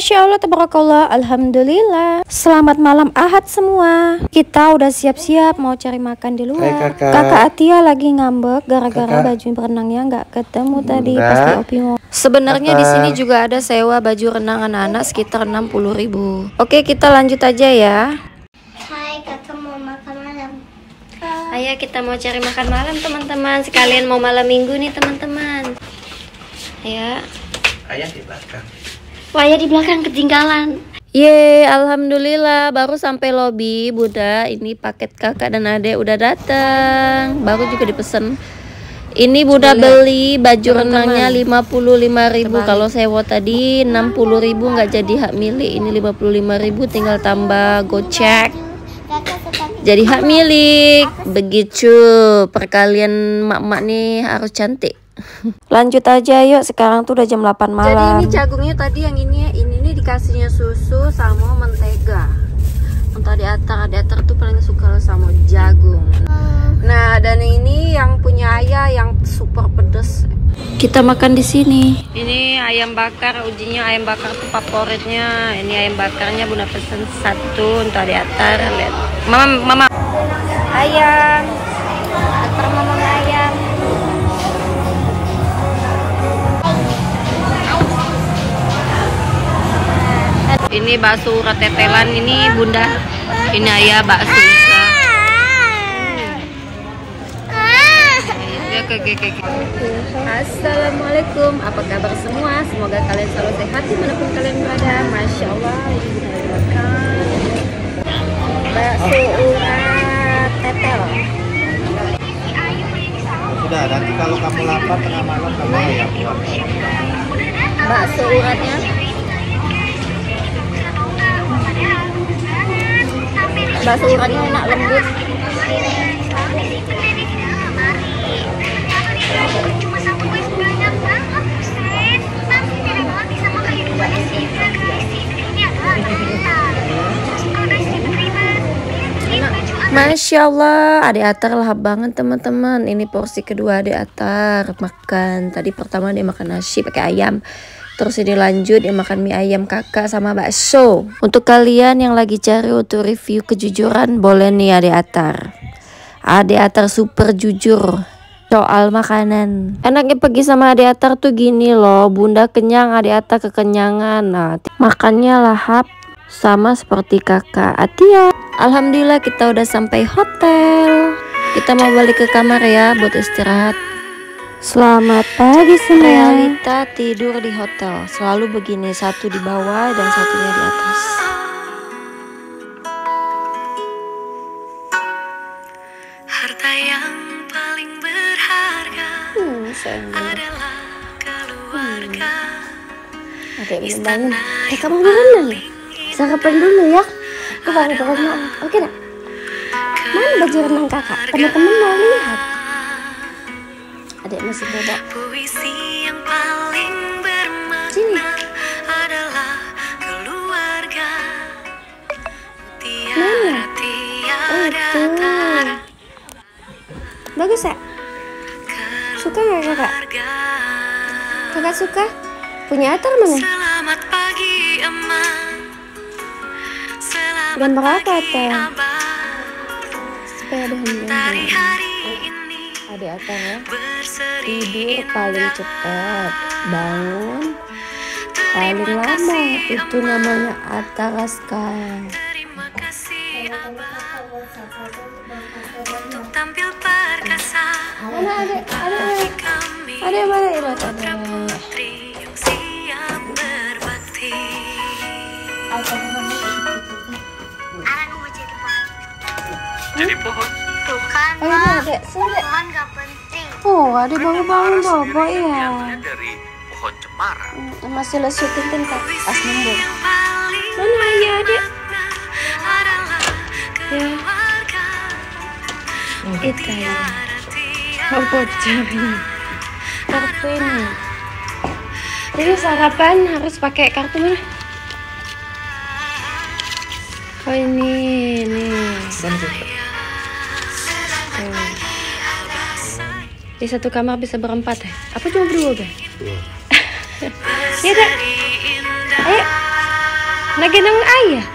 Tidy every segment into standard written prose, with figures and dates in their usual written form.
Masya Allah, tabarakallah, alhamdulillah. Selamat malam Ahad semua. Kita udah siap-siap mau cari makan di luar. Kakak Atia lagi ngambek gara-gara baju berenangnya nggak ketemu tadi pas di Opimo. Sebenarnya di sini juga ada sewa baju renang anak-anak sekitar 60.000. Oke, kita lanjut aja ya. Hai, kakak mau makan malam. Ayo kita mau cari makan malam teman-teman. Sekalian mau malam minggu nih teman-teman. Ya. Ayah di belakang. Wah, di belakang ketinggalan. Ye, alhamdulillah baru sampai lobi Bunda. Ini paket kakak dan adek udah datang. Baru juga dipesan. Ini Bunda beli baju renangnya 55.000. Kalau sewa tadi 60.000 nggak jadi hak milik. Ini 55.000 tinggal tambah gocek. Jadi hak milik. Begitu. Perkalian mak-mak nih harus cantik. Lanjut aja yuk, sekarang tuh udah jam 8 malam. Jadi ini jagungnya tadi yang ini nih dikasihnya susu sama mentega. Untuk di atar tuh paling suka sama jagung. Nah, dan ini yang punya ayah yang super pedes. Kita makan di sini. Ini ayam bakar, ujinya ayam bakar tuh favoritnya. Ini ayam bakarnya Bunda pesen satu untuk di atar. Lihat. Mama. Ayam. Atar mama ayam. Ini bakso urat tetelan ini Bunda. Ini ayah bakso Ika. Assalamualaikum, apa kabar semua? Semoga kalian selalu sehat dimanapun kalian berada. Masya Allah, ini Bunda makan bakso urat tetel. Sudah, nanti kalau kamu lapar tengah malam kamu ayam buat. Bakso uratnya. Bakso uratnya enak lembut. Masya Allah, Adek Atar lahap banget teman-teman. Ini porsi kedua Adek Atar makan. Tadi pertama dia makan nasi pakai ayam. Terus ini lanjut dia makan mie ayam kakak sama bakso. Untuk kalian yang lagi cari untuk review kejujuran, boleh nih Adek Atar. Adek Atar super jujur soal makanan. Enaknya pergi sama Adek Atar tuh gini loh. Bunda kenyang, Adek Atar kekenyangan. Nah, makannya lahap sama seperti kakak Atia. Alhamdulillah kita udah sampai hotel. Kita mau balik ke kamar ya buat istirahat. Selamat pagi semua. Realita tidur di hotel selalu begini, satu di bawah dan satunya di atas. Harta yang paling berharga adalah keluarga. Adek belum bangun. Kamu belum nih? Sarapan dulu ya. Aku baru bangun. Oke dah. Mana baju renang kakak? Teman-teman mau lihat. Adek masih bobo. Puisi yang paling bermakna adalah keluarga. Mana? Tiada Bagus ya? Suka nggak kakak? Kakak suka? Punya Atar mana? Selamat pagi Emma. Gambar apa Atar? Supaya ada Dari hari ini Adek Atar ya. Tidur paling cepat, bangun paling lama. Itu namanya Ataraska. Terima kasih Abah untuk tampil perkasa. Mana adek? Kami Adek mana ini adek? putri yang siap berbakti. Jadi pohon. Tuh kan, Ayo adek, sini. pohon gak penting. Oh, adek bangun-bangun bobo ya. Dari pohon cemara. Masih lesu tintin kak, pas nembur. Yang paling Mana ayah adek? adalah Ya, keluarga. itu ya. Apa cari? Kartu ini. Jadi sarapan harus pakai kartu mana? Oh ini. Di satu kamar bisa berempat ya? Apa cuma berdua kan? Ya dah. Ayo. Nagenang ayah.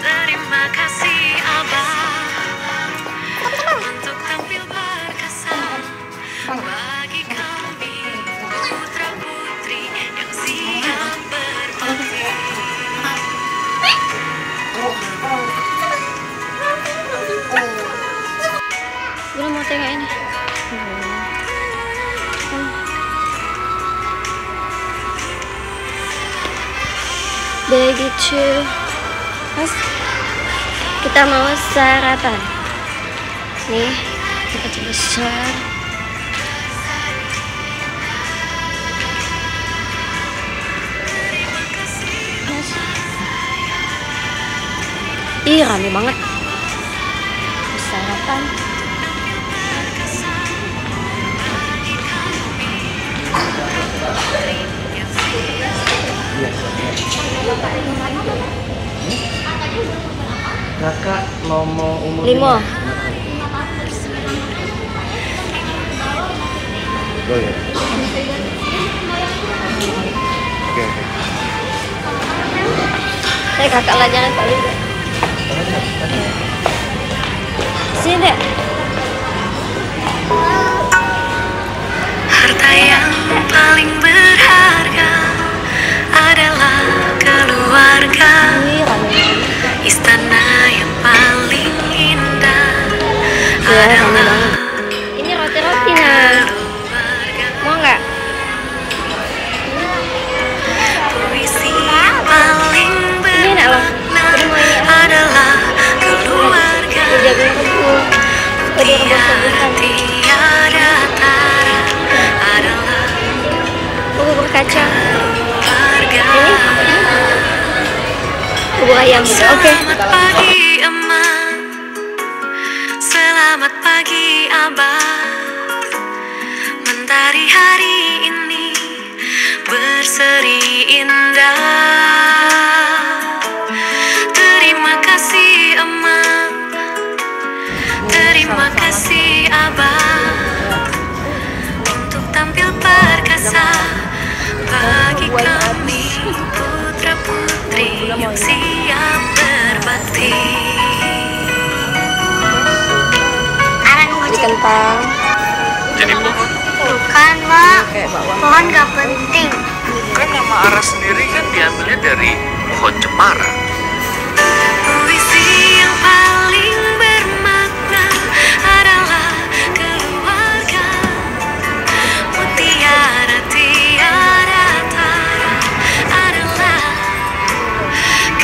Terima kasih Abah untuk tampil berkesan bagi kami putra putri yang siap berbakti. Gue mau tengok ini. Begitu. Mas, kita mau sarapan. Nih, kita besar. Mas. Ih, rame banget. Sarapan. Kakak nomor umur 5. Oh ya. Oke. Saya kakak lah, jangan paling. Sini deh. Harta yang paling berharga adalah keluarga. Ih, rame. Istana yang paling indah Ya, rame adalah banget. Ini roti-roti nah. keluarga. Mau nggak? Puisi paling Ini enak loh. bermakna Jadi mau ini. adalah keluarga. Dijaga rebus. Tiada tiada tara adalah Bubur kacang. keluarga. Bubur ayam gitu. Oke. Selamat pagi Emak, selamat pagi Abah. Mentari hari ini berseri indah. Terima kasih Emak, terima kasih Abah untuk tampil perkasa bagi kami putra putri yang siap berbakti. Di kentang. Bukan, Mak. Pohon gak penting. Kan nama Ara sendiri kan diambilnya dari pohon cemara. Puisi yang paling bermakna adalah keluarga. Mutiara tiara tara adalah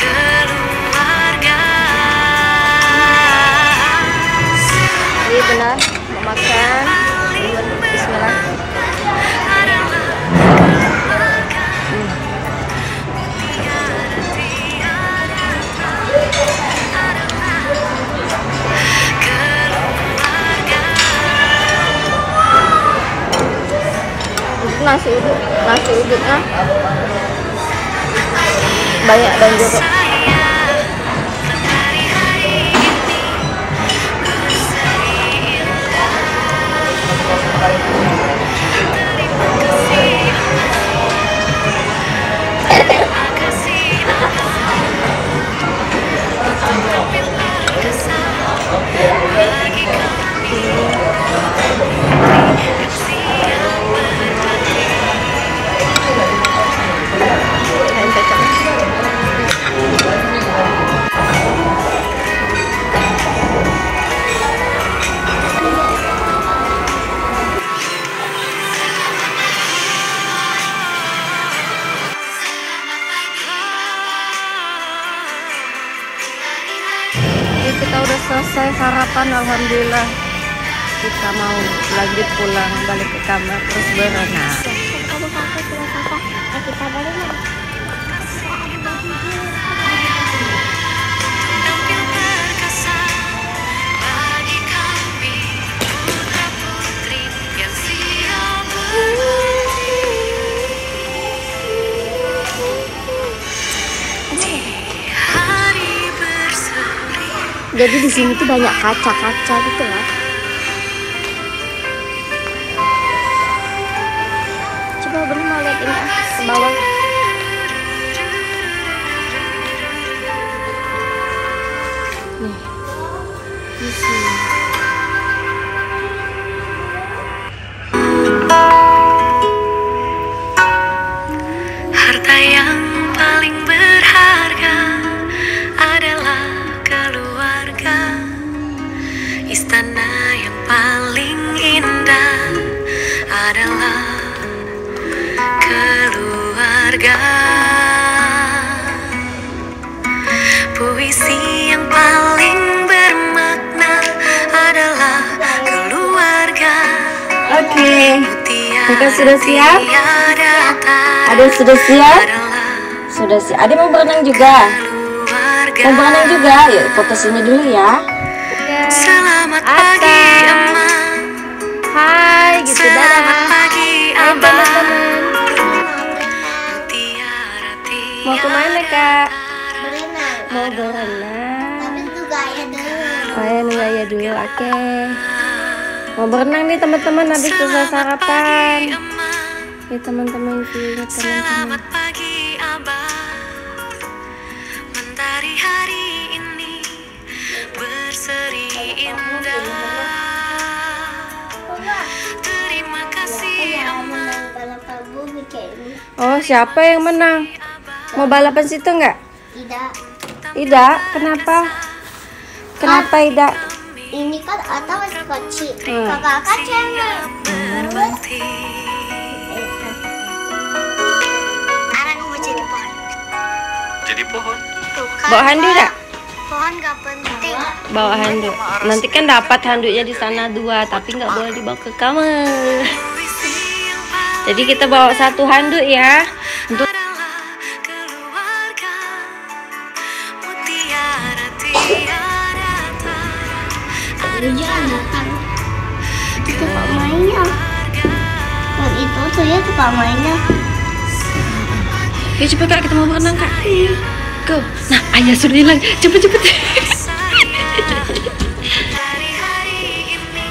keluarga. Ini benar. Mau makan. Bismillah. Adalah keluarga. Mutiara tiara tara adalah keluarga. Itu nasi uduk. Nasi uduknya banyak dan jeruk. Saya mentari hari ini berseri indah. Terima kasih untuk tampil berkesan bagi kami yang siap berbakti. Ayam kacang. Ini kita udah selesai sarapan, alhamdulillah. Kita mau lanjut pulang balik ke kamar terus berenang. Kamu kakak, kita kakak. Kita balik, Mak. Tampil perkasa bagi kami putra putri yang siap berbakti. Di hari berseri. Jadi di sini tuh banyak kaca-kaca gitu lah. Coba Bun mau lihat ini. bawah. Nih, isi. Harta yang paling berharga adalah keluarga. Istana yang paling indah adalah keluarga. Puisi yang paling bermakna adalah keluarga. Oke. Kakak sudah siap? Ade sudah siap? Sudah siap. Ade mau berenang juga? Mau berenang juga? Yuk foto sini dulu ya. Selamat pagi Emma. Hai, gitu Selamat dadah. pagi Hai Abah. teman-teman. Mau kemana kak? Berenang. Mau berenang. Tapi juga ayah dulu. Oh ya nunggu ayah dulu, oke. Mau berenang nih teman-teman habis selesai sarapan. Ya teman-teman sih, teman-teman. Selamat pagi Abah. Mentari hari ini berseri indah. Terima kasih Ayah Emma. menang balapan bumi kayak ini. Oh siapa yang menang? Mau balapan situ nggak? Tidak. Ida, kenapa? Kenapa Ida? Ini kan atau masih kecil. Hmm. Kakak cewek. Berbakti. Anak mau jadi pohon. Jadi pohon. Tuh kan. Bawa handuk nggak? Pohon gak penting. Bawa handuk. Nanti kan dapat handuknya di sana 2, tapi nggak boleh dibawa ke kamar. Jadi kita bawa 1 handuk ya. Untuk Adalah keluarga. Mutiara tiada tara. Lu jangan datang. Itu pak mainnya. Dan itu tuh ya tuh pak mainnya. ya cepet kak, kita mau berenang kak. Go. Nah ayah suruh hilang. Cepet. Dari hari ini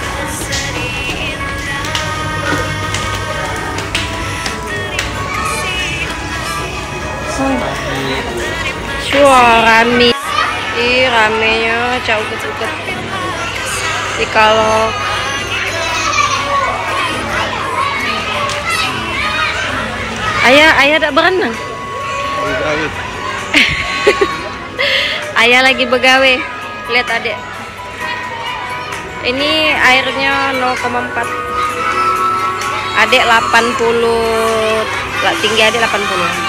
berseri indah. Wah rame. Ih ramenya cauket-cauket. Jadi kalau ayah tak berenang. Ayah lagi begawe. Lihat adek. Ini airnya 0,4. Adek 80. Tinggi adek 80.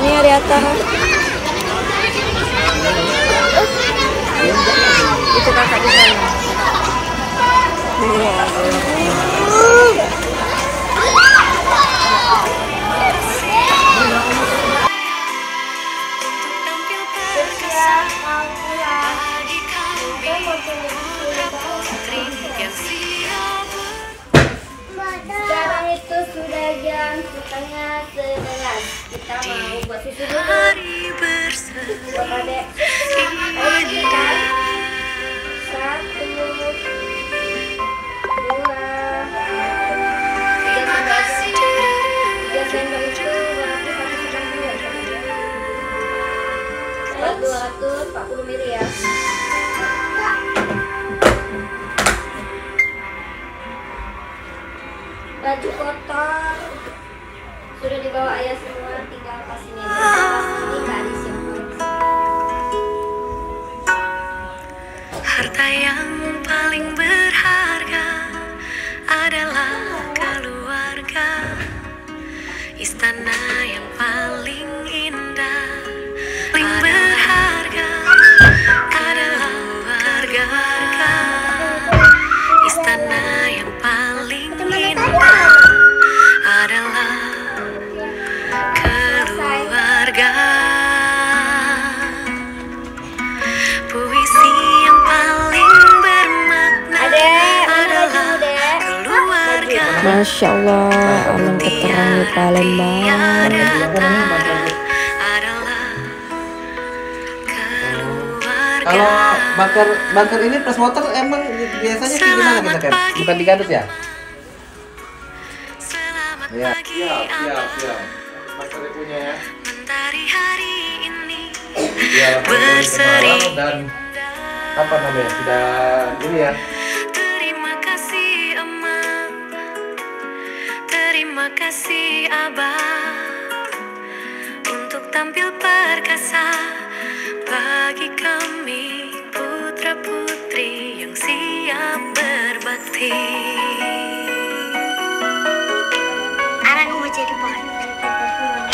Ini ada acara. Itu kakak di sana. Tampil berkesan bagi kami putra putri yang siap. Sekarang itu sudah jam 10:30. Kita mau buat susu dulu. Hari berseri Buat adek. indah. 1, 2, 3 sendok itu berarti 240 ml ya. Baju kotor sudah dibawa ayah semua, tinggal pas ini aja. Pas ini nggak diisi yang koleksi. Harta yang paling berharga adalah keluarga. Istana yang paling indah, paling berharga adalah keluarga. Istana yang paling indah adalah keluarga. Puisi yang paling bermakna adalah keluarga. Masya Allah, alam keterang di Palembang. Adalah keluarga. Kalau bakar ini plus water emang biasanya kayak gimana kita kan? Bukan digadut ya? Siap. Materi punya ya. Mentari hari ini Ya, berseri. dan apa namanya? Sudah ini ya. Terima kasih Emak, terima kasih Abah, untuk tampil perkasa bagi kami putra-putri yang siap berbakti. Arang mau jadi pohon.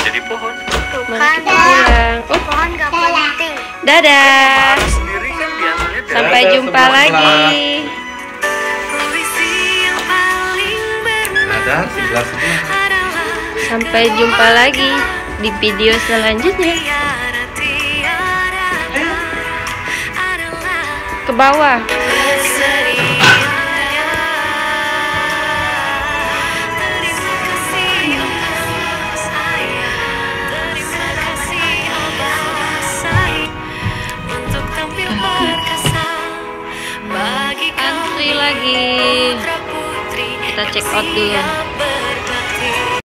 Jadi pohon. Mari kita pulang. Pohon gak penting. Dadah. Cemara sendiri kan biasanya dari Sampai Dadah jumpa semua lagi. Puisi yang paling Ada sebelah sebelah. adalah Sampai jumpa lagi di video selanjutnya. tiara tiara adalah Ke bawah. berseri. Terima kasih Abah saya, terima kasih Abah saya, untuk tampil perkasa bagi Antri kami lagi. putra-putri Kita yang check out dulu. siap